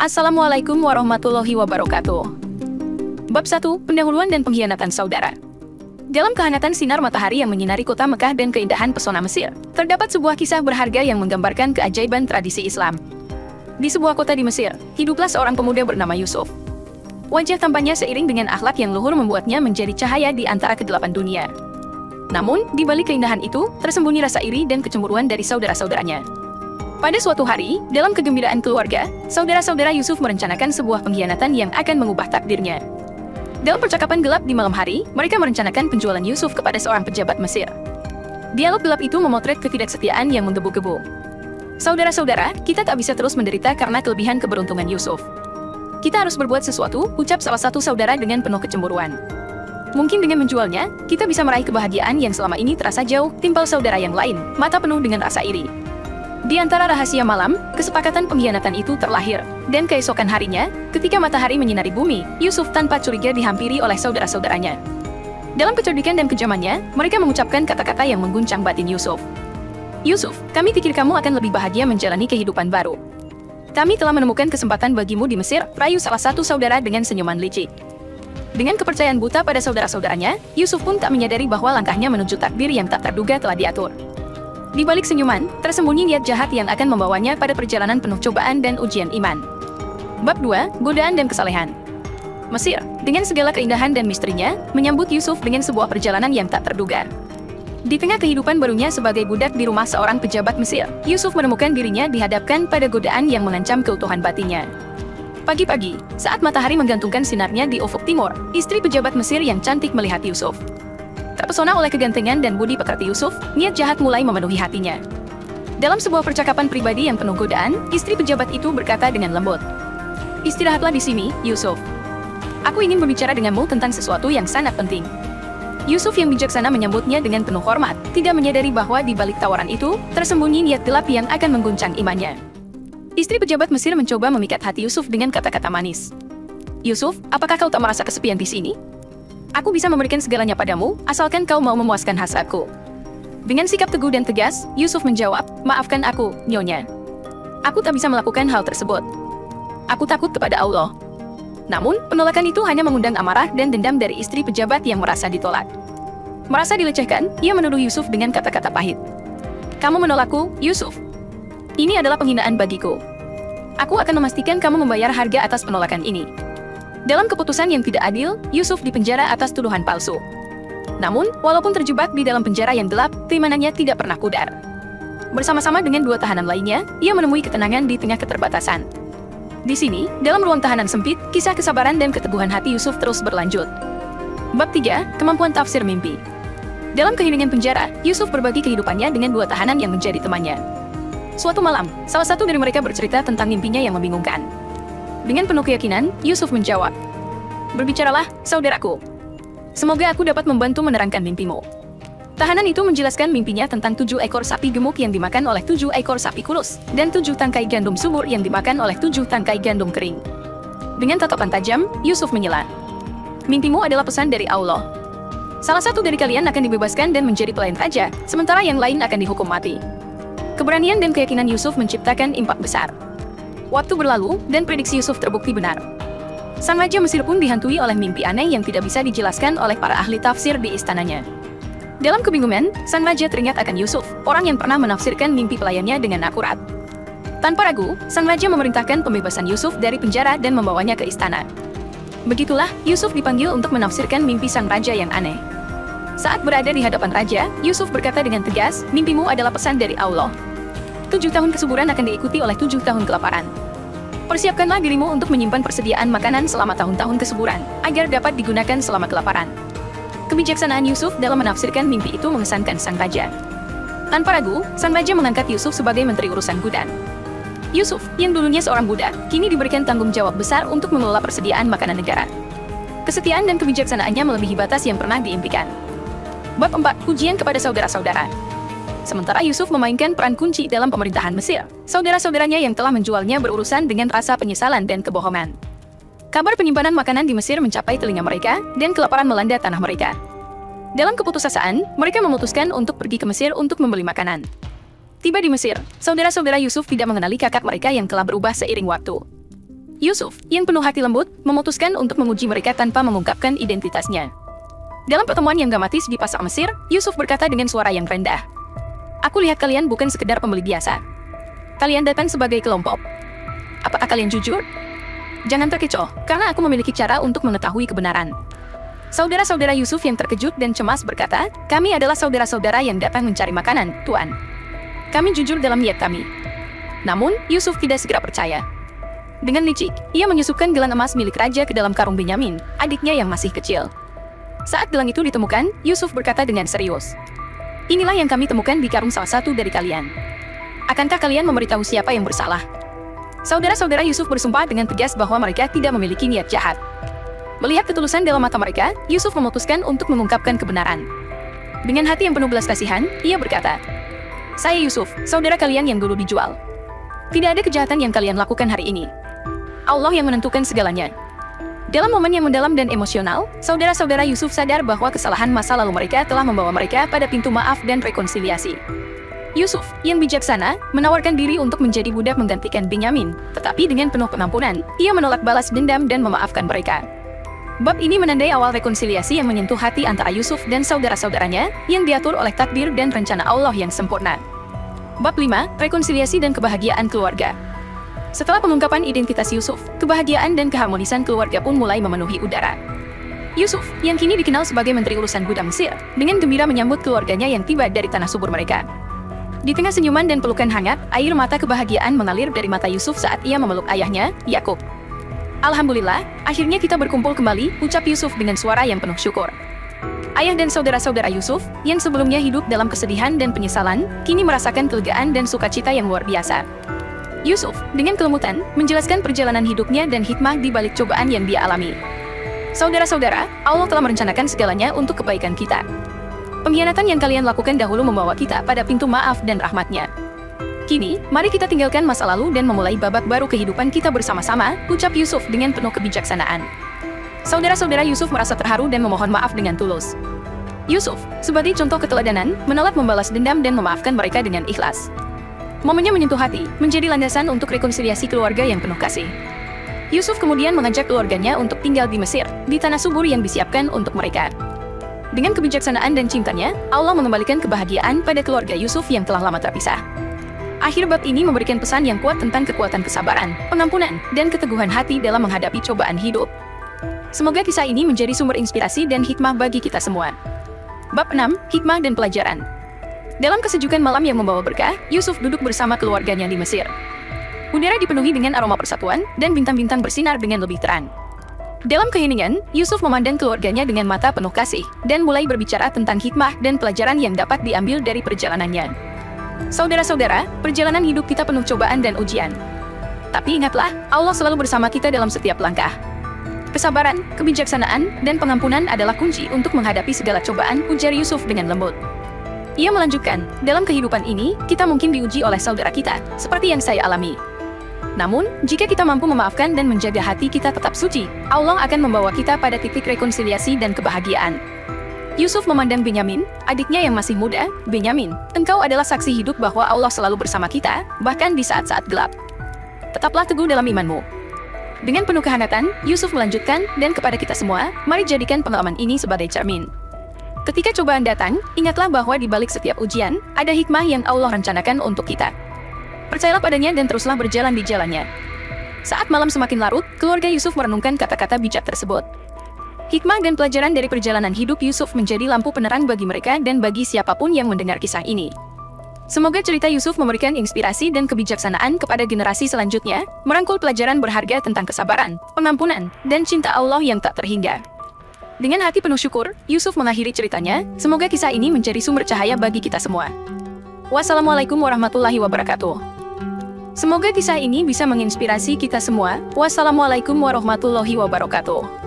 Assalamualaikum warahmatullahi wabarakatuh. Bab 1. Pendahuluan dan pengkhianatan saudara. Dalam kehangatan sinar matahari yang menyinari kota Mekah dan keindahan pesona Mesir, terdapat sebuah kisah berharga yang menggambarkan keajaiban tradisi Islam. Di sebuah kota di Mesir, hiduplah seorang pemuda bernama Yusuf. Wajah tampannya seiring dengan akhlak yang luhur membuatnya menjadi cahaya di antara kedelapan dunia. Namun, di balik keindahan itu, tersembunyi rasa iri dan kecemburuan dari saudara-saudaranya. Pada suatu hari, dalam kegembiraan keluarga, saudara-saudara Yusuf merencanakan sebuah pengkhianatan yang akan mengubah takdirnya. Dalam percakapan gelap di malam hari, mereka merencanakan penjualan Yusuf kepada seorang pejabat Mesir. Dialog gelap itu memotret ketidaksetiaan yang menggebu-gebu. Saudara-saudara, kita tak bisa terus menderita karena kelebihan keberuntungan Yusuf. Kita harus berbuat sesuatu, ucap salah satu saudara dengan penuh kecemburuan. Mungkin dengan menjualnya, kita bisa meraih kebahagiaan yang selama ini terasa jauh, timpal saudara yang lain, mata penuh dengan rasa iri. Di antara rahasia malam, kesepakatan pengkhianatan itu terlahir, dan keesokan harinya, ketika matahari menyinari bumi, Yusuf tanpa curiga dihampiri oleh saudara-saudaranya. Dalam kecerdikan dan kejamannya, mereka mengucapkan kata-kata yang mengguncang batin Yusuf. Yusuf, kami pikir kamu akan lebih bahagia menjalani kehidupan baru. Kami telah menemukan kesempatan bagimu di Mesir, rayu salah satu saudara dengan senyuman licik. Dengan kepercayaan buta pada saudara-saudaranya, Yusuf pun tak menyadari bahwa langkahnya menuju takdir yang tak terduga telah diatur. Di balik senyuman, tersembunyi niat jahat yang akan membawanya pada perjalanan penuh cobaan dan ujian iman. Bab 2. Godaan dan kesalehan. Mesir, dengan segala keindahan dan misterinya, menyambut Yusuf dengan sebuah perjalanan yang tak terduga. Di tengah kehidupan barunya sebagai budak di rumah seorang pejabat Mesir, Yusuf menemukan dirinya dihadapkan pada godaan yang mengancam keutuhan batinnya. Pagi-pagi, saat matahari menggantungkan sinarnya di ufuk timur, istri pejabat Mesir yang cantik melihat Yusuf. Terpesona oleh kegantengan dan budi pekerti Yusuf, niat jahat mulai memenuhi hatinya. Dalam sebuah percakapan pribadi yang penuh godaan, istri pejabat itu berkata dengan lembut, "Istirahatlah di sini, Yusuf. Aku ingin berbicara denganmu tentang sesuatu yang sangat penting." Yusuf yang bijaksana menyambutnya dengan penuh hormat, tidak menyadari bahwa di balik tawaran itu, tersembunyi niat gelap yang akan mengguncang imannya. Istri pejabat Mesir mencoba memikat hati Yusuf dengan kata-kata manis. "Yusuf, apakah kau tak merasa kesepian di sini? Aku bisa memberikan segalanya padamu, asalkan kau mau memuaskan hasratku." Dengan sikap teguh dan tegas, Yusuf menjawab, "Maafkan aku, Nyonya. Aku tak bisa melakukan hal tersebut. Aku takut kepada Allah." Namun, penolakan itu hanya mengundang amarah dan dendam dari istri pejabat yang merasa ditolak. Merasa dilecehkan, ia menuduh Yusuf dengan kata-kata pahit. "Kamu menolakku, Yusuf. Ini adalah penghinaan bagiku. Aku akan memastikan kamu membayar harga atas penolakan ini." Dalam keputusan yang tidak adil, Yusuf dipenjara atas tuduhan palsu. Namun, walaupun terjebak di dalam penjara yang gelap, keimanannya tidak pernah pudar. Bersama-sama dengan dua tahanan lainnya, ia menemui ketenangan di tengah keterbatasan. Di sini, dalam ruang tahanan sempit, kisah kesabaran dan keteguhan hati Yusuf terus berlanjut. Bab 3. Kemampuan tafsir mimpi. Dalam keheningan penjara, Yusuf berbagi kehidupannya dengan dua tahanan yang menjadi temannya. Suatu malam, salah satu dari mereka bercerita tentang mimpinya yang membingungkan. Dengan penuh keyakinan, Yusuf menjawab, "Berbicaralah, saudaraku. Semoga aku dapat membantu menerangkan mimpimu." Tahanan itu menjelaskan mimpinya tentang 7 ekor sapi gemuk yang dimakan oleh 7 ekor sapi kurus, dan 7 tangkai gandum subur yang dimakan oleh 7 tangkai gandum kering. Dengan tatapan tajam, Yusuf menyela, "Mimpimu adalah pesan dari Allah. Salah satu dari kalian akan dibebaskan dan menjadi pelayan raja, sementara yang lain akan dihukum mati." Keberanian dan keyakinan Yusuf menciptakan impak besar. Waktu berlalu, dan prediksi Yusuf terbukti benar. Sang Raja Mesir pun dihantui oleh mimpi aneh yang tidak bisa dijelaskan oleh para ahli tafsir di istananya. Dalam kebingungan, Sang Raja teringat akan Yusuf, orang yang pernah menafsirkan mimpi pelayannya dengan akurat. Tanpa ragu, Sang Raja memerintahkan pembebasan Yusuf dari penjara dan membawanya ke istana. Begitulah, Yusuf dipanggil untuk menafsirkan mimpi Sang Raja yang aneh. Saat berada di hadapan Raja, Yusuf berkata dengan tegas, "Mimpimu adalah pesan dari Allah. 7 tahun kesuburan akan diikuti oleh 7 tahun kelaparan. Persiapkanlah dirimu untuk menyimpan persediaan makanan selama tahun-tahun kesuburan, agar dapat digunakan selama kelaparan." Kebijaksanaan Yusuf dalam menafsirkan mimpi itu mengesankan sang raja. Tanpa ragu, sang raja mengangkat Yusuf sebagai menteri urusan gudan. Yusuf, yang dulunya seorang budak, kini diberikan tanggung jawab besar untuk mengelola persediaan makanan negara. Kesetiaan dan kebijaksanaannya melebihi batas yang pernah diimpikan. Bab 4. Ujian kepada saudara-saudara. Sementara Yusuf memainkan peran kunci dalam pemerintahan Mesir, saudara-saudaranya yang telah menjualnya berurusan dengan rasa penyesalan dan kebohongan. Kabar penyimpanan makanan di Mesir mencapai telinga mereka, dan kelaparan melanda tanah mereka. Dalam keputusasaan, mereka memutuskan untuk pergi ke Mesir untuk membeli makanan. Tiba di Mesir, saudara-saudara Yusuf tidak mengenali kakak mereka yang telah berubah seiring waktu. Yusuf, yang penuh hati lembut, memutuskan untuk menguji mereka tanpa mengungkapkan identitasnya. Dalam pertemuan yang dramatis di pasar Mesir, Yusuf berkata dengan suara yang rendah, "Aku lihat kalian bukan sekedar pembeli biasa. Kalian datang sebagai kelompok. Apakah kalian jujur? Jangan terkecoh, karena aku memiliki cara untuk mengetahui kebenaran." Saudara-saudara Yusuf yang terkejut dan cemas berkata, "Kami adalah saudara-saudara yang datang mencari makanan, Tuan. Kami jujur dalam niat kami." Namun, Yusuf tidak segera percaya. Dengan licik, ia menyusupkan gelang emas milik raja ke dalam karung Benyamin, adiknya yang masih kecil. Saat gelang itu ditemukan, Yusuf berkata dengan serius, "Inilah yang kami temukan di karung salah satu dari kalian. Akankah kalian memberitahu siapa yang bersalah?" Saudara-saudara Yusuf bersumpah dengan tegas bahwa mereka tidak memiliki niat jahat. Melihat ketulusan dalam mata mereka, Yusuf memutuskan untuk mengungkapkan kebenaran. Dengan hati yang penuh belas kasihan, ia berkata, "Saya Yusuf, saudara kalian yang dulu dijual. Tidak ada kejahatan yang kalian lakukan hari ini. Allah yang menentukan segalanya." Dalam momen yang mendalam dan emosional, saudara-saudara Yusuf sadar bahwa kesalahan masa lalu mereka telah membawa mereka pada pintu maaf dan rekonsiliasi. Yusuf, yang bijaksana, menawarkan diri untuk menjadi budak menggantikan Benyamin, tetapi dengan penuh pengampunan, ia menolak balas dendam dan memaafkan mereka. Bab ini menandai awal rekonsiliasi yang menyentuh hati antara Yusuf dan saudara-saudaranya, yang diatur oleh takdir dan rencana Allah yang sempurna. Bab 5, rekonsiliasi dan kebahagiaan keluarga. Setelah pengungkapan identitas Yusuf, kebahagiaan dan keharmonisan keluarga pun mulai memenuhi udara. Yusuf, yang kini dikenal sebagai Menteri Urusan Budak Mesir, dengan gembira menyambut keluarganya yang tiba dari tanah subur mereka. Di tengah senyuman dan pelukan hangat, air mata kebahagiaan mengalir dari mata Yusuf saat ia memeluk ayahnya, Yakub. "Alhamdulillah, akhirnya kita berkumpul kembali," ucap Yusuf dengan suara yang penuh syukur. Ayah dan saudara-saudara Yusuf, yang sebelumnya hidup dalam kesedihan dan penyesalan, kini merasakan kelegaan dan sukacita yang luar biasa. Yusuf, dengan kelemutan, menjelaskan perjalanan hidupnya dan hikmah di balik cobaan yang dia alami. "Saudara-saudara, Allah telah merencanakan segalanya untuk kebaikan kita. Pengkhianatan yang kalian lakukan dahulu membawa kita pada pintu maaf dan rahmat-Nya. Kini, mari kita tinggalkan masa lalu dan memulai babak baru kehidupan kita bersama-sama," ucap Yusuf dengan penuh kebijaksanaan. Saudara-saudara Yusuf merasa terharu dan memohon maaf dengan tulus. Yusuf, sebagai contoh keteladanan, menolak membalas dendam dan memaafkan mereka dengan ikhlas. Momennya menyentuh hati, menjadi landasan untuk rekonsiliasi keluarga yang penuh kasih. Yusuf kemudian mengajak keluarganya untuk tinggal di Mesir, di tanah subur yang disiapkan untuk mereka. Dengan kebijaksanaan dan cintanya, Allah mengembalikan kebahagiaan pada keluarga Yusuf yang telah lama terpisah. Akhir bab ini memberikan pesan yang kuat tentang kekuatan kesabaran, pengampunan, dan keteguhan hati dalam menghadapi cobaan hidup. Semoga kisah ini menjadi sumber inspirasi dan hikmah bagi kita semua. Bab 6, Hikmah dan Pelajaran. Dalam kesejukan malam yang membawa berkah, Yusuf duduk bersama keluarganya di Mesir. Udara dipenuhi dengan aroma persatuan, dan bintang-bintang bersinar dengan lebih terang. Dalam keheningan, Yusuf memandang keluarganya dengan mata penuh kasih, dan mulai berbicara tentang hikmah dan pelajaran yang dapat diambil dari perjalanannya. Saudara-saudara, perjalanan hidup kita penuh cobaan dan ujian. Tapi ingatlah, Allah selalu bersama kita dalam setiap langkah. Kesabaran, kebijaksanaan, dan pengampunan adalah kunci untuk menghadapi segala cobaan, ujar Yusuf dengan lembut. Ia melanjutkan, dalam kehidupan ini, kita mungkin diuji oleh saudara kita, seperti yang saya alami. Namun, jika kita mampu memaafkan dan menjaga hati kita tetap suci, Allah akan membawa kita pada titik rekonsiliasi dan kebahagiaan. Yusuf memandang Benyamin, adiknya yang masih muda. "Benyamin, engkau adalah saksi hidup bahwa Allah selalu bersama kita, bahkan di saat-saat gelap. Tetaplah teguh dalam imanmu." Dengan penuh kehangatan, Yusuf melanjutkan, "Dan kepada kita semua, mari jadikan pengalaman ini sebagai cermin. Ketika cobaan datang, ingatlah bahwa di balik setiap ujian, ada hikmah yang Allah rencanakan untuk kita. Percayalah padanya dan teruslah berjalan di jalannya." Saat malam semakin larut, keluarga Yusuf merenungkan kata-kata bijak tersebut. Hikmah dan pelajaran dari perjalanan hidup Yusuf menjadi lampu penerang bagi mereka dan bagi siapapun yang mendengar kisah ini. Semoga cerita Yusuf memberikan inspirasi dan kebijaksanaan kepada generasi selanjutnya, merangkul pelajaran berharga tentang kesabaran, pengampunan, dan cinta Allah yang tak terhingga. Dengan hati penuh syukur, Yusuf mengakhiri ceritanya. Semoga kisah ini menjadi sumber cahaya bagi kita semua. Wassalamualaikum warahmatullahi wabarakatuh. Semoga kisah ini bisa menginspirasi kita semua. Wassalamualaikum warahmatullahi wabarakatuh.